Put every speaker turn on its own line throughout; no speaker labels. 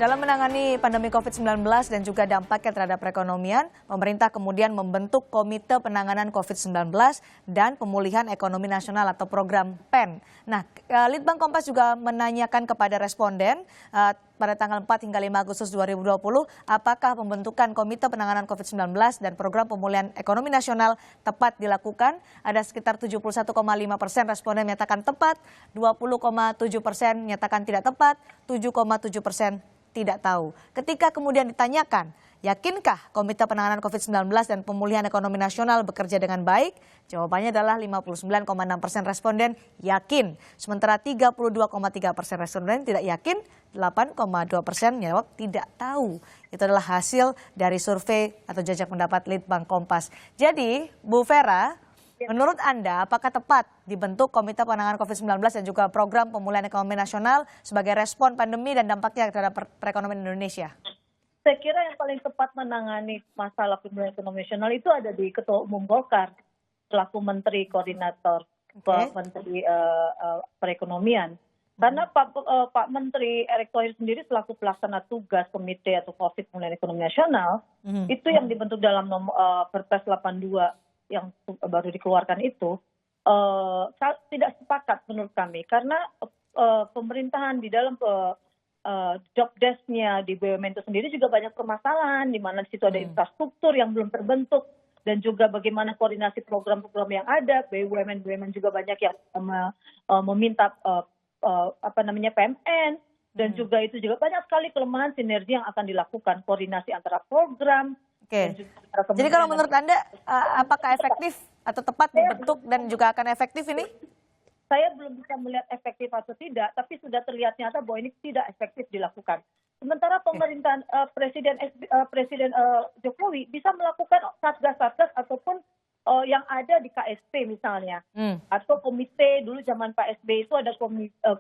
Dalam menangani pandemi COVID-19 dan juga dampaknya terhadap perekonomian, pemerintah kemudian membentuk Komite Penanganan COVID-19 dan Pemulihan Ekonomi Nasional atau program PEN. Nah, Litbang Kompas juga menanyakan kepada responden pada tanggal 4 hingga 5 Agustus 2020, apakah pembentukan Komite Penanganan COVID-19 dan Program Pemulihan Ekonomi Nasional tepat dilakukan? Ada sekitar 71,5% responden menyatakan tepat, 20,7% menyatakan tidak tepat, 7,7% tidak tahu. Ketika kemudian ditanyakan, yakinkah Komite Penanganan COVID-19 dan Pemulihan Ekonomi Nasional bekerja dengan baik? Jawabannya adalah 59,6% responden yakin. Sementara 32,3% responden tidak yakin, 8,2% menjawab tidak tahu. Itu adalah hasil dari survei atau jajak pendapat Litbang Kompas. Jadi, Bu Vera, menurut Anda, apakah tepat dibentuk Komite Penanganan COVID-19 dan juga Program Pemulihan Ekonomi Nasional sebagai respon pandemi dan dampaknya terhadap perekonomian Indonesia?
Saya kira yang paling tepat menangani masalah pemulihan ekonomi nasional itu ada di Ketua Umum Golkar, selaku Menteri Koordinator Menteri Perekonomian. Karena Pak Menteri Erick Thohir sendiri selaku pelaksana tugas Komite atau COVID Pemulihan Ekonomi Nasional, itu yang dibentuk dalam Perpres 82 yang baru dikeluarkan itu, tidak sepakat menurut kami. Karena pemerintahan di dalam job desk-nya di BUMN itu sendiri juga banyak permasalahan, di mana di situ ada infrastruktur yang belum terbentuk, dan juga bagaimana koordinasi program-program yang ada. BUMN juga banyak yang meminta PMN, dan juga itu juga banyak sekali kelemahan sinergi yang akan dilakukan, koordinasi antara program.
Oke. Jadi kalau menurut Anda, apakah efektif atau tepat dibentuk dan juga akan efektif ini?
Saya belum bisa melihat efektif atau tidak, tapi sudah terlihat nyata bahwa ini tidak efektif dilakukan. Sementara pemerintahan Presiden Jokowi bisa melakukan satgas-satgas ataupun yang ada di KSP misalnya, atau komite dulu zaman Pak SBY itu ada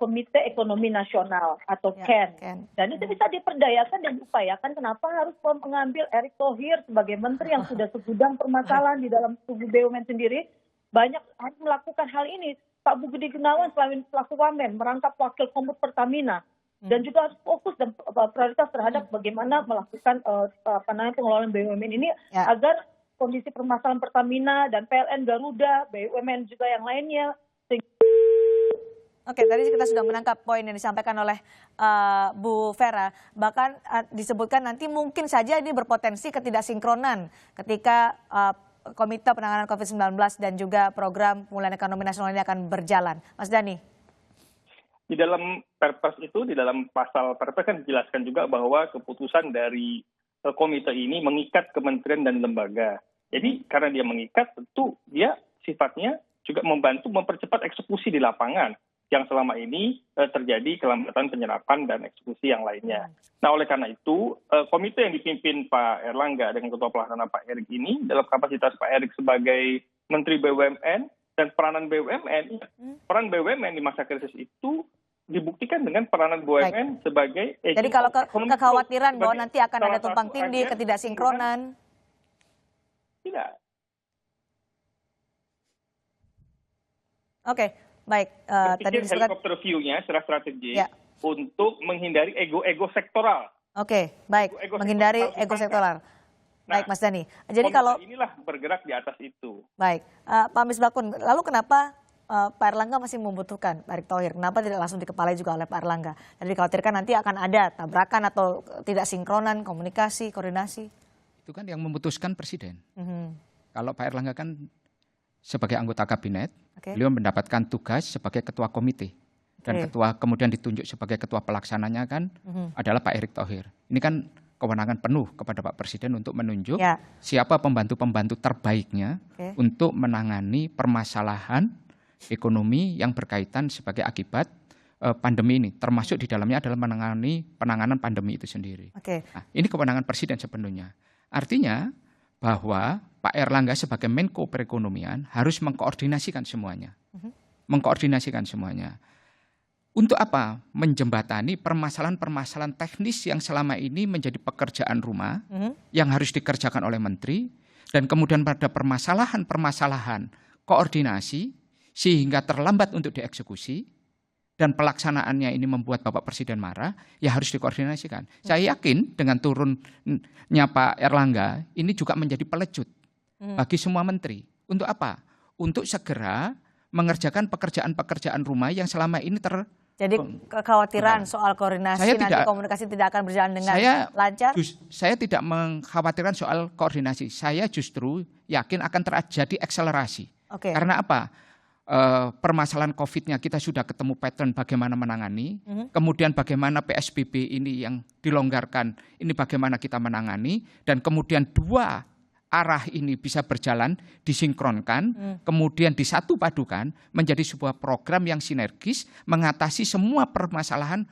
Komite Ekonomi Nasional atau KEN. Dan itu bisa diperdayakan dan diupayakan. Kenapa harus mengambil Erick Thohir sebagai menteri yang sudah segudang permasalahan di dalam tubuh BUMN sendiri, banyak harus melakukan hal ini. Pak Budi Gunawan selaku Wamen merangkap wakil Kombut Pertamina, dan juga harus fokus dan prioritas terhadap bagaimana melakukan pengelolaan BUMN ini agar kondisi permasalahan Pertamina dan PLN, Garuda, BUMN juga yang lainnya.
Oke, tadi kita sudah menangkap poin yang disampaikan oleh Bu Vera. Bahkan disebutkan nanti mungkin saja ini berpotensi ketidaksinkronan ketika Komite Penanganan COVID-19 dan juga Program Pemulihan Ekonomi Nasional ini akan berjalan. Mas Dhani.
Di dalam Perpres itu, di dalam pasal Perpres kan dijelaskan juga bahwa keputusan dari komite ini mengikat kementerian dan lembaga. Jadi karena dia mengikat, tentu dia sifatnya juga membantu mempercepat eksekusi di lapangan yang selama ini terjadi kelambatan penyerapan dan eksekusi yang lainnya. Nah, oleh karena itu, komite yang dipimpin Pak Erlangga dengan Ketua Pelaksana Pak Erick ini, dalam kapasitas Pak Erick sebagai Menteri BUMN dan peran BUMN di masa krisis itu dibuktikan dengan peranan BUMN sebagai
jadi kalau kekhawatiran bahwa nanti akan ada tumpang tindih, ketidaksinkronan.
Tidak.
Oke, baik. Tadi disebutkan
helikopter view-nya secara strategis untuk menghindari ego sektoral.
Oke, baik. Menghindari ego sektoral. Baik, Mas Dhani. Jadi kalau
inilah bergerak di atas itu.
Baik, Pak Misbakun. Lalu kenapa Pak Erlangga masih membutuhkan Pak Erick Thohir? Kenapa tidak langsung dikepalai juga oleh Pak Erlangga? Dan dikhawatirkan nanti akan ada tabrakan atau tidak sinkronan komunikasi, koordinasi.
Itu kan yang memutuskan Presiden. Kalau Pak Erlangga kan sebagai anggota kabinet, beliau mendapatkan tugas sebagai ketua komite. Dan kemudian ditunjuk sebagai ketua pelaksananya kan adalah Pak Erick Thohir. Ini kan kewenangan penuh kepada Pak Presiden untuk menunjuk siapa pembantu-pembantu terbaiknya untuk menangani permasalahan ekonomi yang berkaitan sebagai akibat pandemi ini. Termasuk di dalamnya adalah penanganan pandemi itu sendiri. Nah, ini kewenangan Presiden sepenuhnya. Artinya bahwa Pak Erlangga sebagai Menko Perekonomian harus mengkoordinasikan semuanya. Mengkoordinasikan semuanya. Untuk apa? Menjembatani permasalahan-permasalahan teknis yang selama ini menjadi pekerjaan rumah yang harus dikerjakan oleh menteri, dan kemudian pada permasalahan-permasalahan koordinasi sehingga terlambat untuk dieksekusi, dan pelaksanaannya ini membuat Bapak Presiden marah, ya harus dikoordinasikan. Saya yakin dengan turunnya Pak Erlangga, ini juga menjadi pelecut bagi semua menteri. Untuk apa? Untuk segera mengerjakan pekerjaan-pekerjaan rumah yang selama ini
Jadi kekhawatiran soal koordinasi komunikasi tidak akan berjalan dengan lancar?
Saya tidak mengkhawatirkan soal koordinasi. Saya justru yakin akan terjadi akselerasi. Karena apa? Permasalahan COVID-nya kita sudah ketemu pattern bagaimana menangani, kemudian bagaimana PSBB ini yang dilonggarkan, ini bagaimana kita menangani, dan kemudian dua arah ini bisa berjalan, disinkronkan, kemudian disatu padukan menjadi sebuah program yang sinergis mengatasi semua permasalahan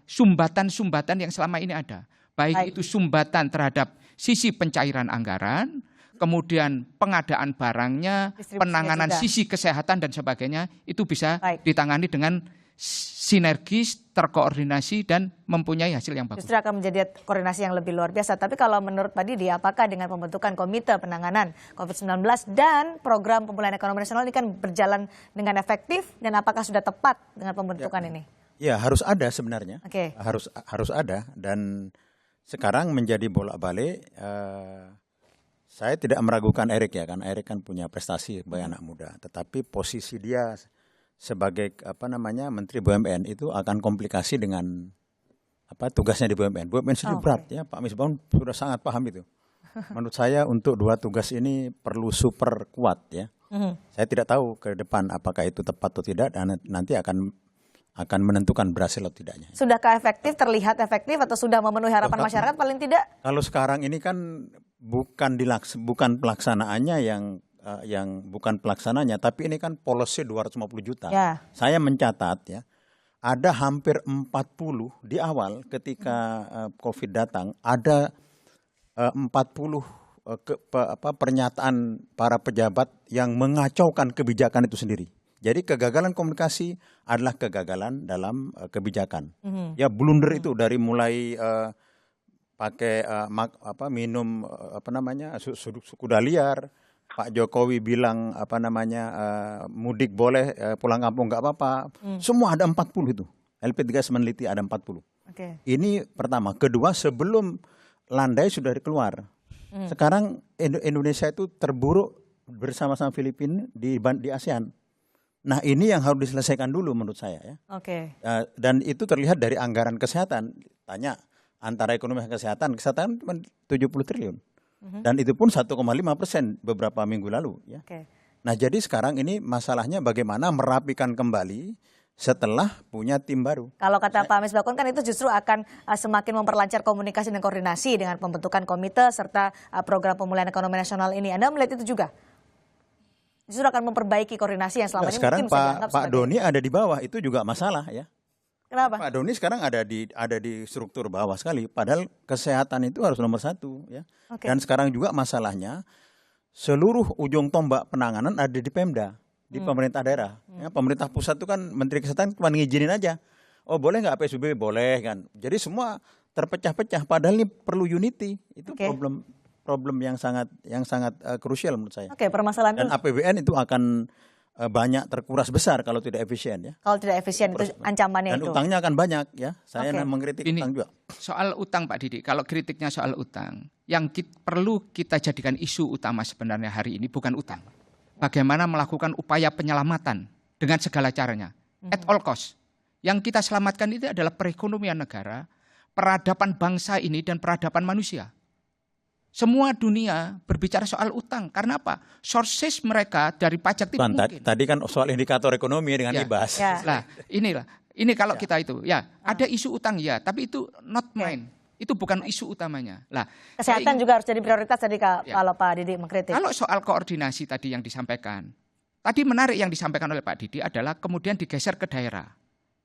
sumbatan-sumbatan yang selama ini ada. Baik itu sumbatan terhadap sisi pencairan anggaran, kemudian pengadaan barangnya, penanganan sisi kesehatan dan sebagainya, itu bisa ditangani dengan sinergis, terkoordinasi, dan mempunyai hasil yang bagus.
Justru akan menjadi koordinasi yang lebih luar biasa. Tapi kalau menurut Pak Didi, apakah dengan pembentukan komite penanganan COVID-19 dan program pemulihan ekonomi nasional ini kan berjalan dengan efektif, dan apakah sudah tepat dengan pembentukan ini?
Ya, harus ada sebenarnya. Harus ada, dan sekarang menjadi bolak-balik. Saya tidak meragukan Erik ya, karena Erik kan punya prestasi sebagai anak muda. Tetapi posisi dia sebagai Menteri BUMN itu akan komplikasi dengan tugasnya di BUMN. BUMN sendiri berat ya, Pak Misbahun sudah sangat paham itu. Menurut saya untuk dua tugas ini perlu super kuat ya. Saya tidak tahu ke depan apakah itu tepat atau tidak, dan nanti akan menentukan berhasil atau tidaknya.
Sudahkah efektif, terlihat efektif, atau sudah memenuhi harapan masyarakat paling tidak? Kalau
sekarang ini kan bukan pelaksanaannya bukan pelaksananya, tapi ini kan policy 250 juta. Ya. Saya mencatat ya, ada hampir 40 di awal ketika COVID datang, ada 40 pernyataan para pejabat yang mengacaukan kebijakan itu sendiri. Jadi kegagalan komunikasi adalah kegagalan dalam kebijakan. Ya, blunder itu dari mulai pakai minum sukuda liar. Pak Jokowi bilang mudik boleh, pulang kampung nggak apa-apa. Semua ada 40 itu. LP3 meneliti ada 40. Ini pertama. Kedua, sebelum landai sudah keluar. Sekarang Indonesia itu terburuk bersama-sama Filipina di ASEAN. Nah, ini yang harus diselesaikan dulu menurut saya ya. Dan itu terlihat dari anggaran kesehatan. Tanya antara ekonomi dan kesehatan 70 triliun. Dan itu pun 1,5% beberapa minggu lalu ya. Nah, jadi sekarang ini masalahnya bagaimana merapikan kembali setelah punya tim baru.
Kalau kata Pak Misbahun kan itu justru akan semakin memperlancar komunikasi dan koordinasi dengan pembentukan komite serta program pemulihan ekonomi nasional ini. Anda melihat itu juga? Justru akan memperbaiki koordinasi yang selama ini
sekarang Pak Doni ada di bawah, itu juga masalah ya.
Kenapa?
Pak Doni sekarang ada di struktur bawah sekali, padahal kesehatan itu harus nomor 1 ya. Dan sekarang juga masalahnya seluruh ujung tombak penanganan ada di Pemda, di pemerintah daerah. Ya, pemerintah pusat itu kan Menteri Kesehatan cuma ngizinin aja. Oh, boleh nggak PSBB? Boleh kan. Jadi semua terpecah-pecah, padahal ini perlu unity. Itu problem yang sangat krusial menurut saya.
Permasalahan
dan APBN itu akan banyak terkuras besar kalau tidak efisien ya.
Kalau tidak efisien itu ancamannya
dan
itu. Dan
utangnya akan banyak ya. Saya mengkritik utang juga.
Soal utang Pak Didi, kalau kritiknya soal utang, yang perlu kita jadikan isu utama sebenarnya hari ini bukan utang. Bagaimana melakukan upaya penyelamatan dengan segala caranya, at all cost. Yang kita selamatkan itu adalah perekonomian negara, peradaban bangsa ini dan peradaban manusia. Semua dunia berbicara soal utang. Karena apa? Sources mereka dari pajak itu mungkin.
Tadi kan soal indikator ekonomi dengan IBAS.
Nah, ini kalau kita itu, ada isu utang tapi itu not mine. Itu bukan isu utamanya. Lah,
kesehatan juga harus jadi prioritas tadi kalau Pak Didi mengkritik.
Kalau soal koordinasi tadi yang disampaikan, tadi menarik yang disampaikan oleh Pak Didi adalah kemudian digeser ke daerah.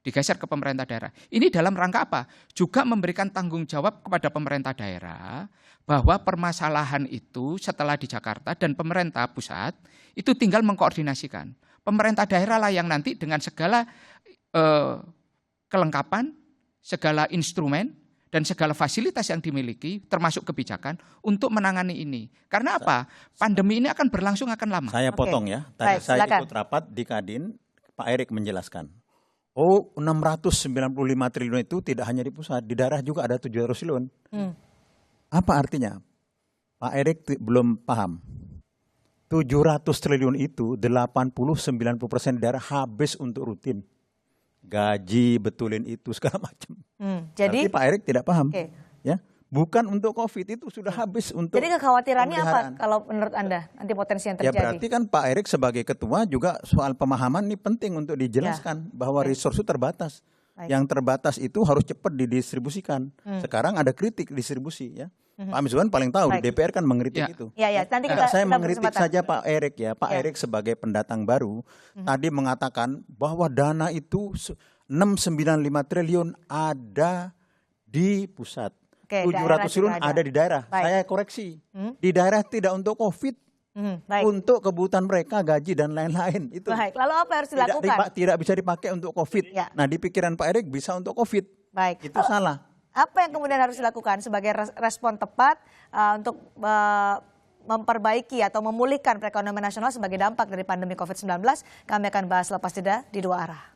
Digeser ke pemerintah daerah. Ini dalam rangka apa? Juga memberikan tanggung jawab kepada pemerintah daerah bahwa permasalahan itu setelah di Jakarta dan pemerintah pusat itu tinggal mengkoordinasikan. Pemerintah daerah lah yang nanti dengan segala kelengkapan, segala instrumen, dan segala fasilitas yang dimiliki termasuk kebijakan untuk menangani ini. Karena apa? Pandemi ini akan berlangsung akan lama.
Saya potong ya. Tadi saya ikut rapat di Kadin, Pak Erik menjelaskan. Oh, 695 triliun itu tidak hanya di pusat, di daerah juga ada 700 triliun. Apa artinya? Pak Erik belum paham. 700 triliun itu 80-90% daerah habis untuk rutin. Gaji, betulin itu, segala macam.
Jadi
Pak Erik tidak paham. Ya, bukan untuk COVID, itu sudah habis untuk.
Jadi kekhawatirannya apa kalau menurut Anda nanti potensi yang terjadi?
Ya berarti kan Pak Erik sebagai ketua juga soal pemahaman ini penting untuk dijelaskan bahwa resource itu terbatas. Yang terbatas itu harus cepat didistribusikan. Sekarang ada kritik distribusi ya. Pak Miswan paling tahu di DPR kan mengkritik itu.
Nanti
saya mengkritik saja Pak Erik ya. Pak Erik sebagai pendatang baru tadi mengatakan bahwa dana itu 695 triliun ada di pusat. 700 triliun ada di daerah. Saya koreksi. Di daerah tidak untuk COVID. Untuk kebutuhan mereka, gaji dan lain-lain. Itu.
Baik, lalu apa yang harus dilakukan?
Tidak bisa dipakai untuk COVID. Nah di pikiran Pak Erik bisa untuk COVID.
Baik.
Itu salah.
Apa yang kemudian harus dilakukan sebagai respon tepat untuk memperbaiki atau memulihkan perekonomian nasional sebagai dampak dari pandemi COVID-19? Kami akan bahas lepas jeda di Dua Arah.